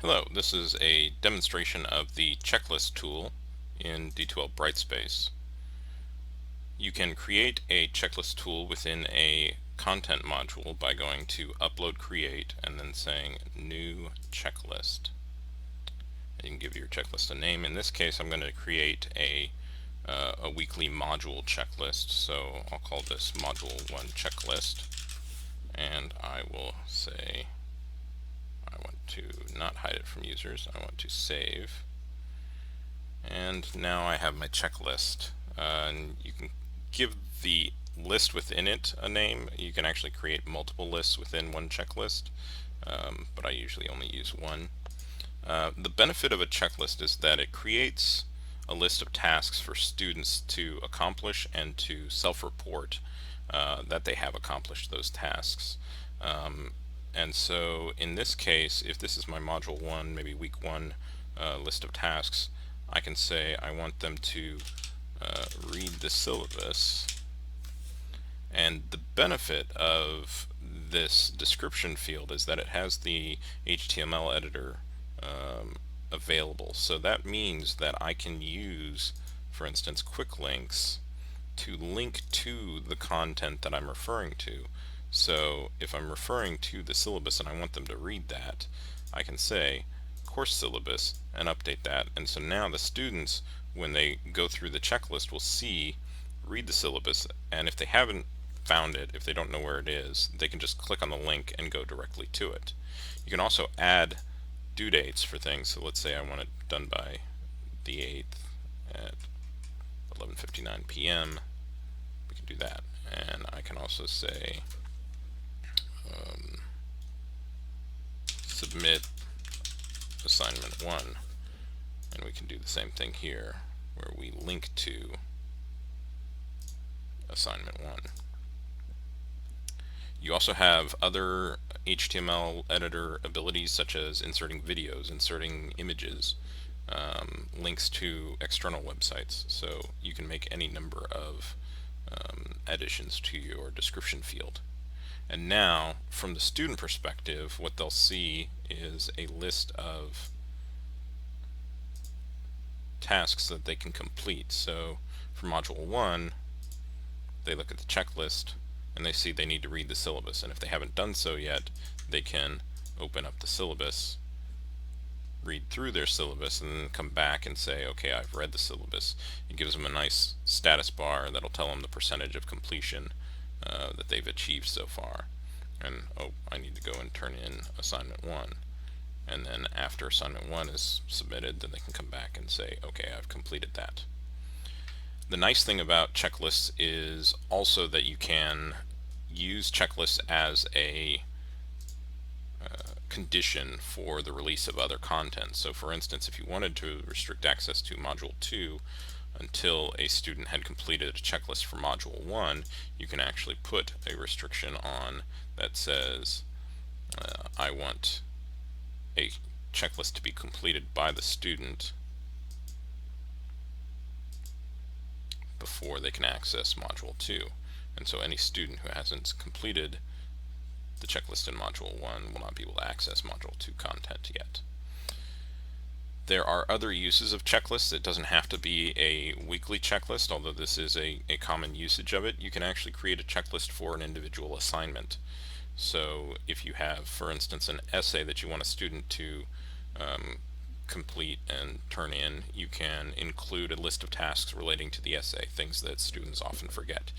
Hello, this is a demonstration of the checklist tool in D2L Brightspace. You can create a checklist tool within a content module by going to Upload Create and then saying New Checklist. And you can give your checklist a name. In this case, I'm going to create a weekly module checklist, so I'll call this Module 1 Checklist, and I will say I want to not hide it from users. I want to save. And now I have my checklist. And you can give the list within it a name. You can actually create multiple lists within one checklist, but I usually only use one. The benefit of a checklist is that it creates a list of tasks for students to accomplish and to self-report that they have accomplished those tasks. And so in this case, if this is my module 1, maybe week 1 list of tasks, I can say I want them to read the syllabus. And the benefit of this description field is that it has the HTML editor available. So that means that I can use, for instance, quick links to link to the content that I'm referring to. So if I'm referring to the syllabus and I want them to read that, I can say course syllabus and update that. And so now the students, when they go through the checklist, will see read the syllabus, and if they haven't found it, if they don't know where it is, they can just click on the link and go directly to it. You can also add due dates for things. So let's say I want it done by the 8th at 11:59 p.m. We can do that. And I can also say submit assignment 1, and we can do the same thing here where we link to assignment 1. You also have other HTML editor abilities such as inserting videos, inserting images, links to external websites, so you can make any number of additions to your description field. And now, from the student perspective, what they'll see is a list of tasks that they can complete. So for Module 1, they look at the checklist and they see they need to read the syllabus. And if they haven't done so yet, they can open up the syllabus, read through their syllabus, and then come back and say, okay, I've read the syllabus. It gives them a nice status bar that'll tell them the percentage of completion that they've achieved so far. And oh, I need to go and turn in assignment 1. And then after assignment 1 is submitted, then they can come back and say, okay, I've completed that. The nice thing about checklists is also that you can use checklists as a condition for the release of other content. So for instance, if you wanted to restrict access to Module 2 until a student had completed a checklist for Module 1, you can actually put a restriction on that says I want a checklist to be completed by the student before they can access Module 2. And so any student who hasn't completed the checklist in Module 1 will not be able to access Module 2 content yet. There are other uses of checklists. It doesn't have to be a weekly checklist, although this is a common usage of it. You can actually create a checklist for an individual assignment. So if you have, for instance, an essay that you want a student to complete and turn in, you can include a list of tasks relating to the essay, things that students often forget.